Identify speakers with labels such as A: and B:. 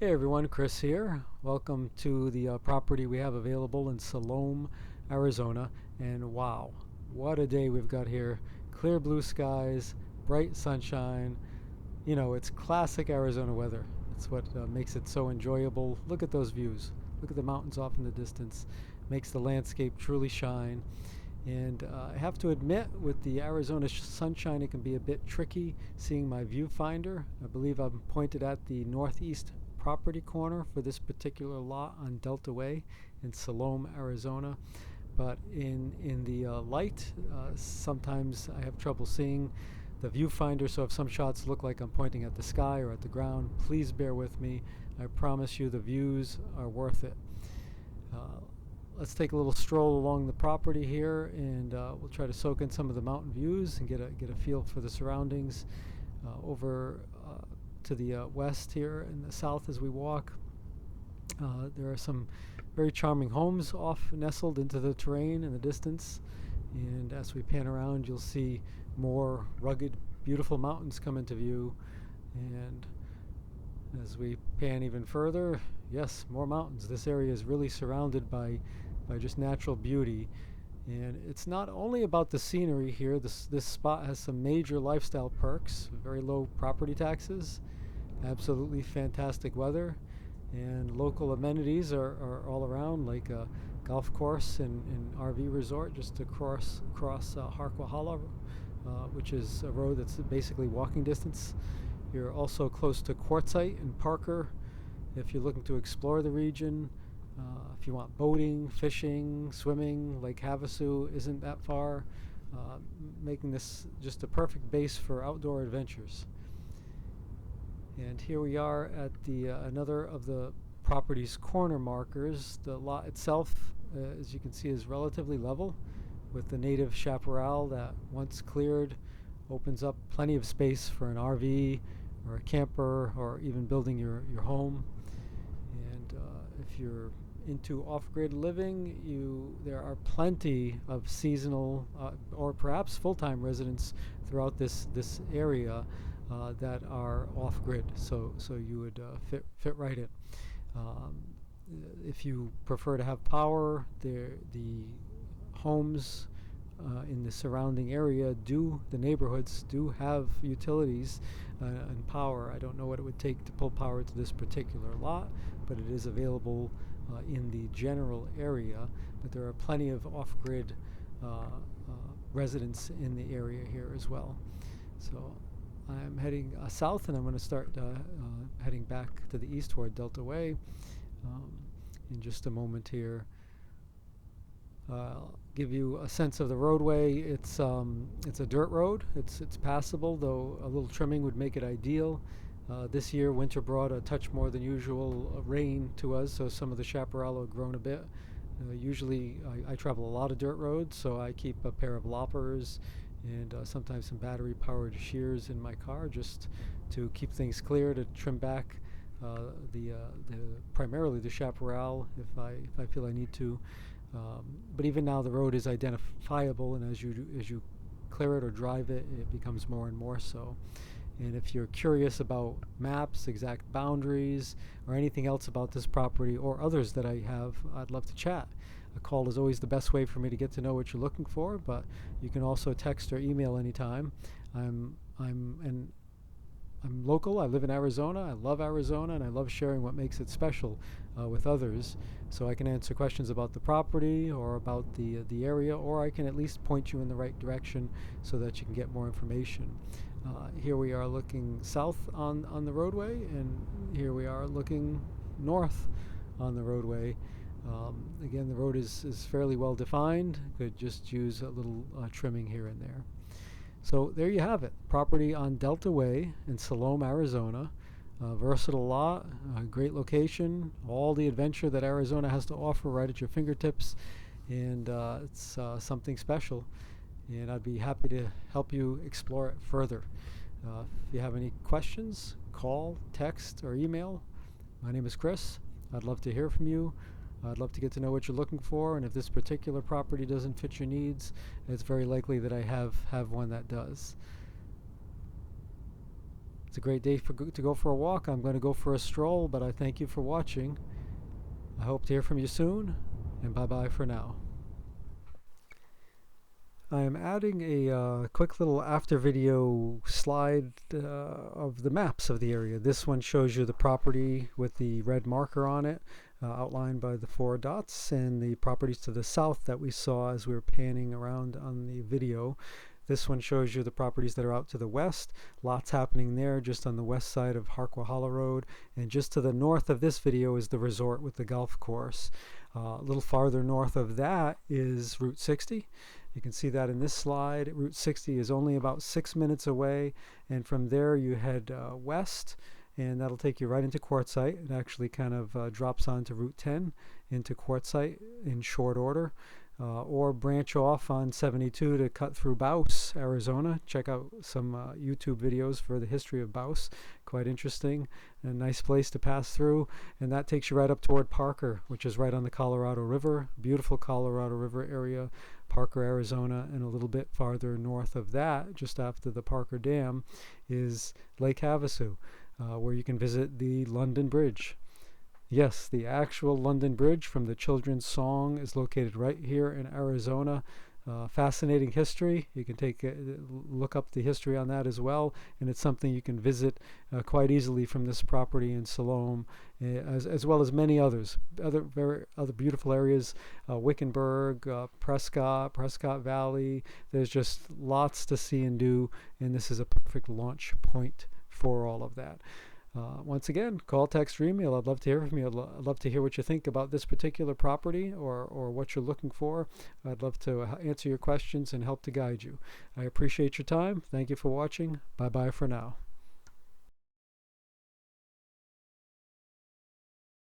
A: Hey everyone, Chris here. Welcome to the property we have available in Salome, Arizona. And wow, what a day we've got here. Clear blue skies, bright sunshine. You know, it's classic Arizona weather. It's what makes it so enjoyable. Look at those views. Look at the mountains off in the distance. Makes the landscape truly shine. And I have to admit, with the Arizona sunshine, it can be a bit tricky seeing my viewfinder. I believe I'm pointed at the northeast property corner for this particular lot on Delta Way in Salome, Arizona. But in the light, sometimes I have trouble seeing the viewfinder, so if some shots look like I'm pointing at the sky or at the ground, please bear with me. I promise you the views are worth it. Uh, let's take a little stroll along the property here, and we'll try to soak in some of the mountain views and get a feel for the surroundings. Over to the west here and the south as we walk, there are some very charming homes off nestled into the terrain in the distance. And as we pan around, you'll see more rugged, beautiful mountains come into view. And as we pan even further, yes, more mountains. This area is really surrounded by just natural beauty. And it's not only about the scenery here. This spot has some major lifestyle perks, very low property taxes, absolutely fantastic weather, and local amenities are all around, like a golf course and RV resort just across Harquahala, which is a road that's basically walking distance. You're also close to Quartzite and Parker if you're looking to explore the region. If you want boating, fishing, swimming, Lake Havasu isn't that far, making this just a perfect base for outdoor adventures. And here we are at the another of the property's corner markers. The lot itself, as you can see, is relatively level, with the native chaparral that, once cleared, opens up plenty of space for an RV or a camper or even building your home. And if you're into off-grid living, there are plenty of seasonal or perhaps full-time residents throughout this area that are off-grid. So you would fit right in. Um, if you prefer to have power, the homes in the surrounding area the neighborhoods do have utilities and power. I don't know what it would take to pull power to this particular lot, but it is available in the general area. But there are plenty of off-grid residents in the area here as well. So I'm heading south, and I'm going to start heading back to the east toward Delta Way in just a moment here. Give you a sense of the roadway. It's a dirt road. It's passable, though a little trimming would make it ideal. This year, winter brought a touch more than usual rain to us, so some of the chaparral have grown a bit. Usually, I travel a lot of dirt roads, so I keep a pair of loppers and sometimes some battery-powered shears in my car just to keep things clear, to trim back primarily the chaparral if I feel I need to. But even now, the road is identifiable, and as you clear it or drive it, it becomes more and more so. And if you're curious about maps, exact boundaries, or anything else about this property or others that I have, I'd love to chat. A call is always the best way for me to get to know what you're looking for, but you can also text or email anytime. I'm local. I live in Arizona. I love Arizona, and I love sharing what makes it special with others. So I can answer questions about the property or about the area, or I can at least point you in the right direction so that you can get more information. Here we are looking south on the roadway, and here we are looking north on the roadway. Again, the road is fairly well defined. Could just use a little trimming here and there. So there you have it. Property on Delta Way in Salome, Arizona. Versatile lot, great location, all the adventure that Arizona has to offer right at your fingertips, and it's something special. And I'd be happy to help you explore it further. If you have any questions, call, text, or email. My name is Chris. I'd love to hear from you. I'd love to get to know what you're looking for, and if this particular property doesn't fit your needs, it's very likely that I have one that does. It's a great day to go for a walk. I'm going to go for a stroll, but I thank you for watching. I hope to hear from you soon, and bye-bye for now. I am adding a quick little after video slide of the maps of the area. This one shows you the property with the red marker on it, outlined by the 4 dots, and the properties to the south that we saw as we were panning around on the video. This one shows you the properties that are out to the west. Lots happening there just on the west side of Harquahala Road. And just to the north of this video is the resort with the golf course. A little farther north of that is Route 60. You can see that in this slide. Route 60 is only about 6 minutes away, and from there you head west, and that'll take you right into Quartzite. It actually kind of drops onto Route 10 into Quartzite in short order. Or branch off on 72 to cut through Bouse, Arizona. Check out some YouTube videos for the history of Bouse. Quite interesting. A nice place to pass through. And that takes you right up toward Parker, which is right on the Colorado River. Beautiful Colorado River area, Parker, Arizona. And a little bit farther north of that, just after the Parker Dam, is Lake Havasu, where you can visit the London Bridge. Yes, the actual London Bridge from the children's song is located right here in Arizona. Fascinating history. You can look up the history on that as well, and it's something you can visit quite easily from this property in Salome, as well as many others. Other beautiful areas, Wickenburg, Prescott Valley. There's just lots to see and do, and this is a perfect launch point for all of that. Once again, call, text, or email. I'd love to hear from you. I'd love to hear what you think about this particular property or what you're looking for. I'd love to answer your questions and help to guide you. I appreciate your time. Thank you for watching. Bye-bye for now.